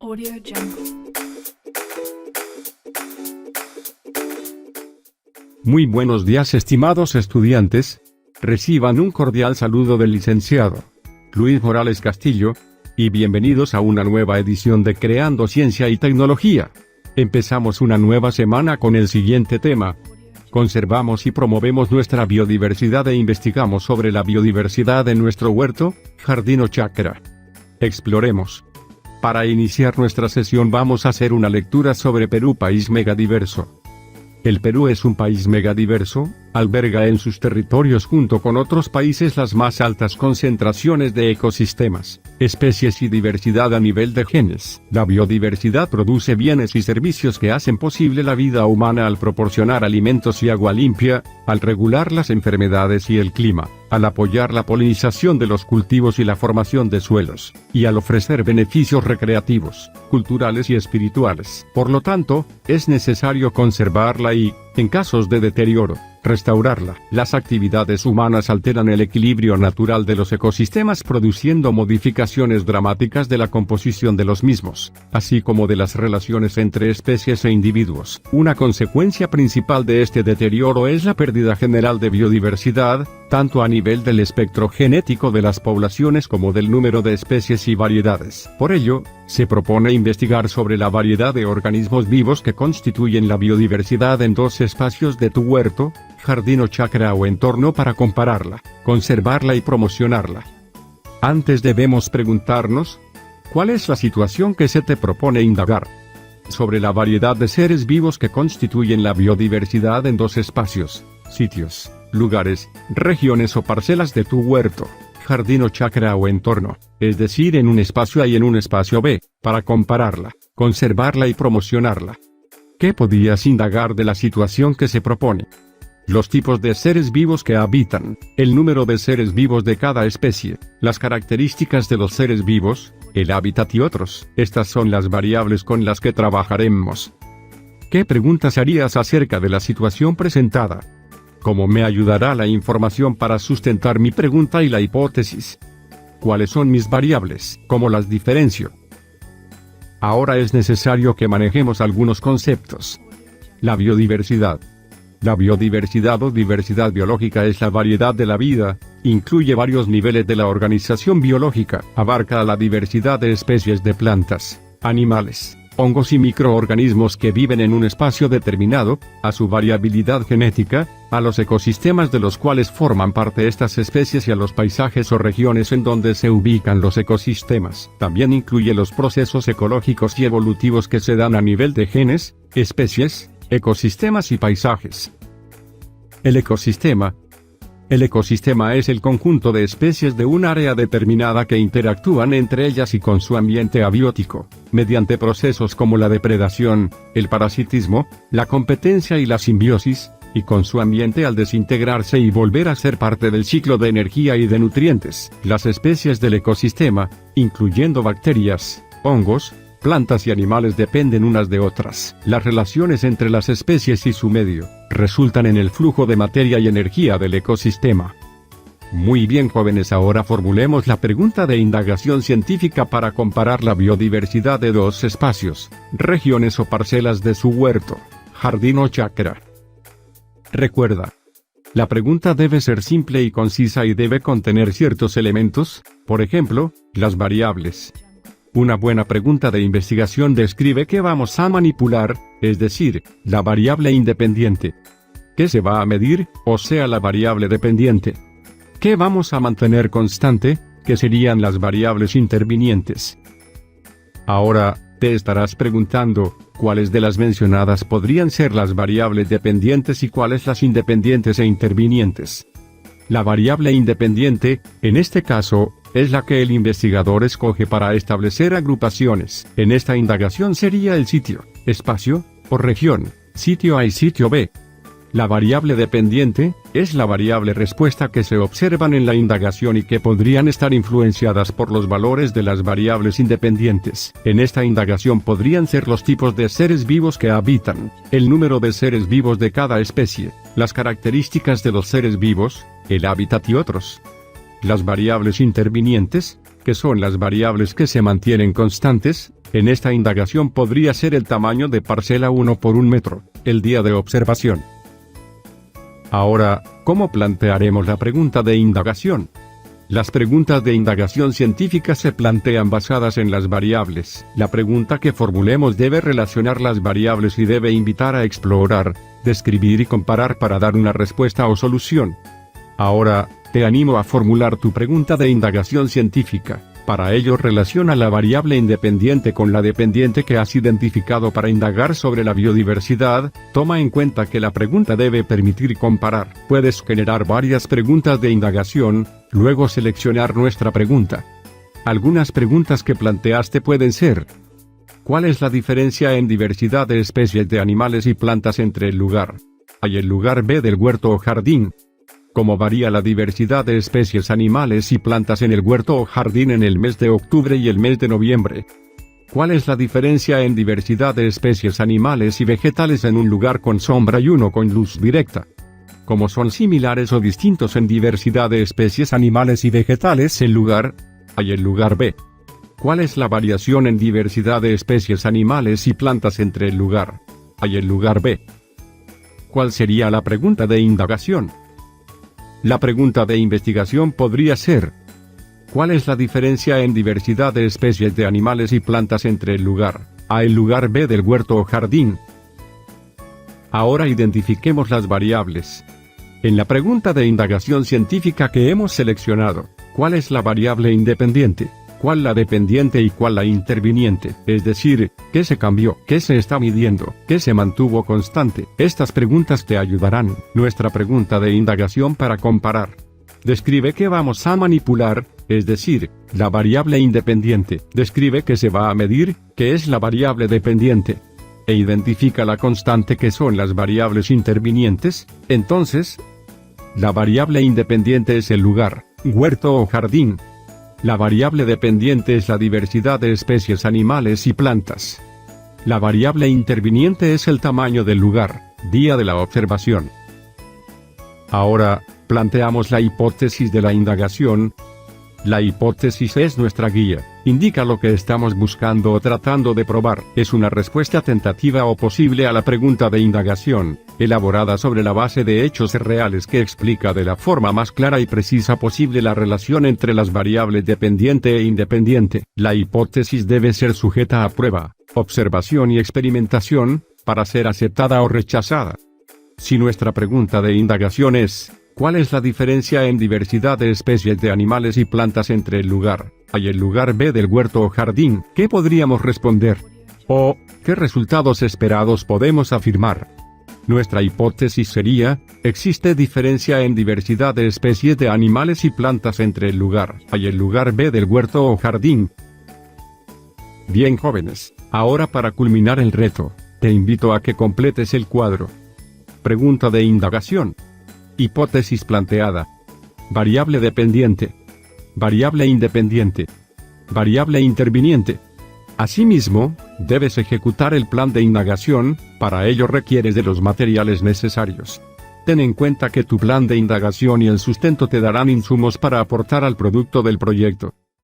Audio Jungle. Muy buenos días, estimados estudiantes. Reciban un cordial saludo del licenciado Luis Morales Castillo, y bienvenidos a una nueva edición de Creando Ciencia y Tecnología. Empezamos una nueva semana con el siguiente tema. Conservamos y promovemos nuestra biodiversidad e investigamos sobre la biodiversidad en nuestro huerto, jardín o chacra. Exploremos. Para iniciar nuestra sesión vamos a hacer una lectura sobre Perú, país megadiverso. El Perú es un país megadiverso, alberga en sus territorios junto con otros países las más altas concentraciones de ecosistemas, especies y diversidad a nivel de genes. La biodiversidad produce bienes y servicios que hacen posible la vida humana al proporcionar alimentos y agua limpia, al regular las enfermedades y el clima, al apoyar la polinización de los cultivos y la formación de suelos, y al ofrecer beneficios recreativos, culturales y espirituales. Por lo tanto, es necesario conservarla y, en casos de deterioro, restaurarla. Las actividades humanas alteran el equilibrio natural de los ecosistemas produciendo modificaciones dramáticas de la composición de los mismos, así como de las relaciones entre especies e individuos. Una consecuencia principal de este deterioro es la pérdida general de biodiversidad, tanto a nivel del espectro genético de las poblaciones como del número de especies y variedades. Por ello, se propone investigar sobre la variedad de organismos vivos que constituyen la biodiversidad en dos espacios de tu huerto, jardín o chacra o entorno para compararla, conservarla y promocionarla. Antes debemos preguntarnos, ¿cuál es la situación que se te propone indagar? Sobre la variedad de seres vivos que constituyen la biodiversidad en dos espacios, sitios, lugares, regiones o parcelas de tu huerto, jardín o chacra o entorno, es decir, en un espacio A y en un espacio B, para compararla, conservarla y promocionarla. ¿Qué podías indagar de la situación que se propone? Los tipos de seres vivos que habitan, el número de seres vivos de cada especie, las características de los seres vivos, el hábitat y otros. Estas son las variables con las que trabajaremos. ¿Qué preguntas harías acerca de la situación presentada? ¿Cómo me ayudará la información para sustentar mi pregunta y la hipótesis? ¿Cuáles son mis variables? ¿Cómo las diferencio? Ahora es necesario que manejemos algunos conceptos. La biodiversidad. La biodiversidad o diversidad biológica es la variedad de la vida, incluye varios niveles de la organización biológica, abarca la diversidad de especies de plantas, animales, hongos y microorganismos que viven en un espacio determinado, a su variabilidad genética, a los ecosistemas de los cuales forman parte estas especies y a los paisajes o regiones en donde se ubican los ecosistemas. También incluye los procesos ecológicos y evolutivos que se dan a nivel de genes, especies, ecosistemas y paisajes. El ecosistema. El ecosistema es el conjunto de especies de un área determinada que interactúan entre ellas y con su ambiente abiótico, mediante procesos como la depredación, el parasitismo, la competencia y la simbiosis, y con su ambiente al desintegrarse y volver a ser parte del ciclo de energía y de nutrientes. Las especies del ecosistema, incluyendo bacterias, hongos, plantas y animales dependen unas de otras. Las relaciones entre las especies y su medio resultan en el flujo de materia y energía del ecosistema. Muy bien, jóvenes, ahora formulemos la pregunta de indagación científica para comparar la biodiversidad de dos espacios, regiones o parcelas de su huerto, jardín o chacra. Recuerda, la pregunta debe ser simple y concisa y debe contener ciertos elementos, por ejemplo, las variables. Una buena pregunta de investigación describe qué vamos a manipular, es decir, la variable independiente. ¿Qué se va a medir, o sea, la variable dependiente? ¿Qué vamos a mantener constante, que serían las variables intervinientes? Ahora, te estarás preguntando, ¿cuáles de las mencionadas podrían ser las variables dependientes y cuáles las independientes e intervinientes? La variable independiente, en este caso, es la que el investigador escoge para establecer agrupaciones. En esta indagación sería el sitio, espacio, o región, sitio A y sitio B. La variable dependiente, es la variable respuesta que se observan en la indagación y que podrían estar influenciadas por los valores de las variables independientes. En esta indagación podrían ser los tipos de seres vivos que habitan, el número de seres vivos de cada especie, las características de los seres vivos, el hábitat y otros. Las variables intervinientes, que son las variables que se mantienen constantes, En esta indagación podría ser el tamaño de parcela 1 por 1 metro, el día de observación. Ahora, ¿cómo plantearemos la pregunta de indagación? Las preguntas de indagación científica se plantean basadas en las variables. La pregunta que formulemos debe relacionar las variables y debe invitar a explorar, describir y comparar para dar una respuesta o solución. Ahora, te animo a formular tu pregunta de indagación científica. Para ello relaciona la variable independiente con la dependiente que has identificado para indagar sobre la biodiversidad. Toma en cuenta que la pregunta debe permitir comparar. Puedes generar varias preguntas de indagación, luego seleccionar nuestra pregunta. Algunas preguntas que planteaste pueden ser: ¿cuál es la diferencia en diversidad de especies de animales y plantas entre el lugar A y el lugar B del huerto o jardín? ¿Cómo varía la diversidad de especies animales y plantas en el huerto o jardín en el mes de octubre y el mes de noviembre? ¿Cuál es la diferencia en diversidad de especies animales y vegetales en un lugar con sombra y uno con luz directa? ¿Cómo son similares o distintos en diversidad de especies animales y vegetales el lugar A y el lugar B? ¿Cuál es la variación en diversidad de especies animales y plantas entre el lugar A y el lugar B? ¿Cuál sería la pregunta de indagación? La pregunta de investigación podría ser: ¿cuál es la diferencia en diversidad de especies de animales y plantas entre el lugar A y el lugar B del huerto o jardín? Ahora identifiquemos las variables. En la pregunta de indagación científica que hemos seleccionado, ¿cuál es la variable independiente? ¿Cuál la dependiente y cuál la interviniente? Es decir, ¿qué se cambió? ¿Qué se está midiendo? ¿Qué se mantuvo constante? Estas preguntas te ayudarán. Nuestra pregunta de indagación para comparar. Describe qué vamos a manipular, es decir, la variable independiente. Describe qué se va a medir, que es la variable dependiente. E identifica la constante que son las variables intervinientes. Entonces, la variable independiente es el lugar, huerto o jardín. La variable dependiente es la diversidad de especies animales y plantas. La variable interviniente es el tamaño del lugar, día de la observación. Ahora, planteamos la hipótesis de la indagación. La hipótesis es nuestra guía, indica lo que estamos buscando o tratando de probar. Es una respuesta tentativa o posible a la pregunta de indagación, elaborada sobre la base de hechos reales que explica de la forma más clara y precisa posible la relación entre las variables dependiente e independiente. La hipótesis debe ser sujeta a prueba, observación y experimentación, para ser aceptada o rechazada. Si nuestra pregunta de indagación es: ¿cuál es la diferencia en diversidad de especies de animales y plantas entre el lugar A y el lugar B del huerto o jardín? ¿Qué podríamos responder? ¿O qué resultados esperados podemos afirmar? Nuestra hipótesis sería: existe diferencia en diversidad de especies de animales y plantas entre el lugar A y el lugar B del huerto o jardín. Bien, jóvenes, ahora para culminar el reto, te invito a que completes el cuadro. Pregunta de indagación. Hipótesis planteada. Variable dependiente. Variable independiente. Variable interviniente. Asimismo, debes ejecutar el plan de indagación. Para ello requieres de los materiales necesarios. Ten en cuenta que tu plan de indagación y el sustento te darán insumos para aportar al producto del proyecto.